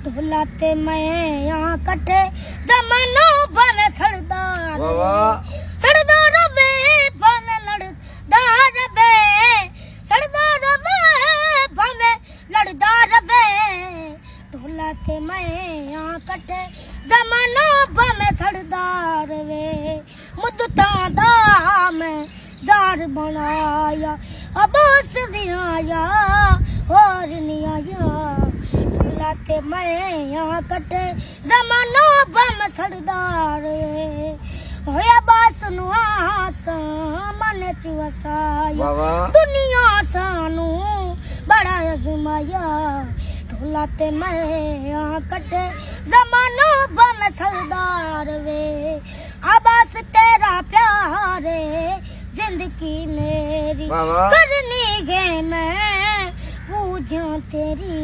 ढोला ते मैं यहाँ कटे जमानो बन सरदार सरदार वे बन लड़दार वे सरदार वे बन लड़दार वे ढोला ते मैं यहाँ कटे जमानो बन सरदार वे मुद्दता दा मैं जार बनाया अब्बास दिया और नहीं आया ढोला ते मैं यहाँ कटे जमानो बन सरदार वे होया बास नु आसा मन च वसाया दुनिया सानू बड़ा अजमाया ढोला ते मैं यहाँ कटे जमानो बन सरदार वे अब्बास तेरा प्यारे जिंदगी मेरी करनी गए मैं पूजा तेरी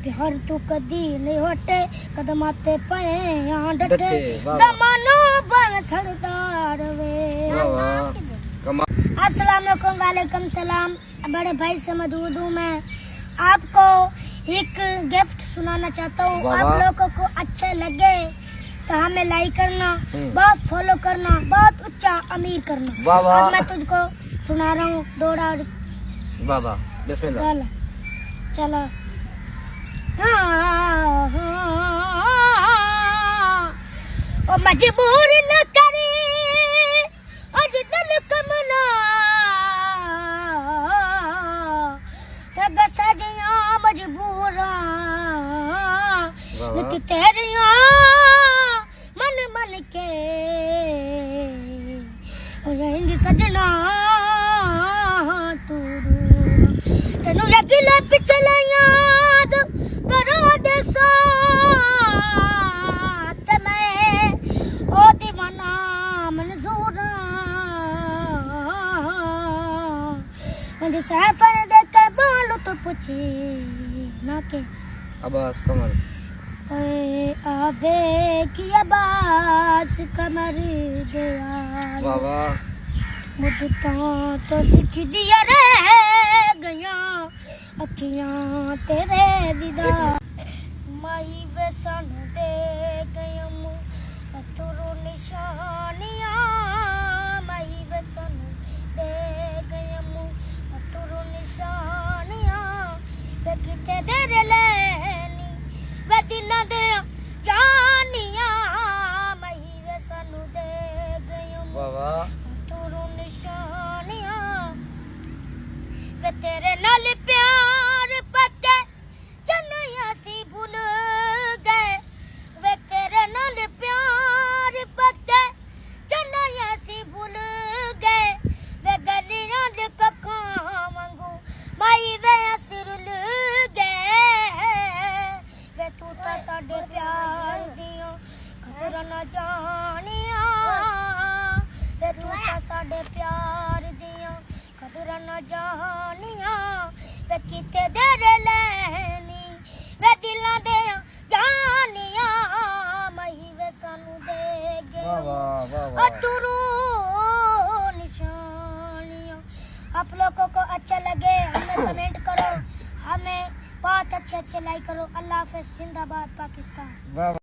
प्यार तू कदी नहीं हटे कदम आते पे यहाँ डटे जमानो बन सरदार वे। अस्सलाम वालेकुम सलाम। बड़े भाई से मदूद हूँ मैं। आपको एक गिफ्ट सुनाना चाहता हूँ। आप लोगों को अच्छा लगे तो हमें लाइक करना, बहुत फॉलो करना, बहुत ऊंचा अमीर करना। अब मैं तुझको सुना रहा हूँ दौड़ा बाबा बिस्मिल्लाह। चलो ओ मजबूर न करे आज दिल कमना तग सदियां मजबूरा नित तेरिया मन मन के रहेंगी सजना तू तेनू लगिले पिछले याद करो दे साथ मैं ओ दीवाना मंजूरा मुझे सफर दे के बोलो तो पूछे ना के अब्बास कमर ओए आवे की अब्बास कमर दे बाबा मुद्दता तो सीख दिया रे गया अखियां तेरे दीदार माई वे सानू दे गयम तुरु निशानियां माई वे सानू दे गयम तुरु निशानियां वे किते तेरे लेनी वे दिना दे जानियां माई वे सानू दे गयम बाबा तुरु निशानियां वे तेरे नाल प्यार पक्के चन्नैया सी भूल गए वे तेरे नाल प्यार पक्के चन्नैया सी भूल गए वे गलियां दे कखां वांगू माई वे असरुल गए वे तू तां साडे प्यार दियां कदरां ना जानियां वे तू तां साडे प्यार दियां कदरां ना जानियां वे किते तेरे लैनी वे दिलां दे जानियां मही वे सानू दे गए अतुरु निशानियां। आप लोगों को अच्छा लगे हमें कमेंट करो, हमें बहुत अच्छे लाइक करो। अल्लाह हाफिज़। जिंदाबाद पाकिस्तान।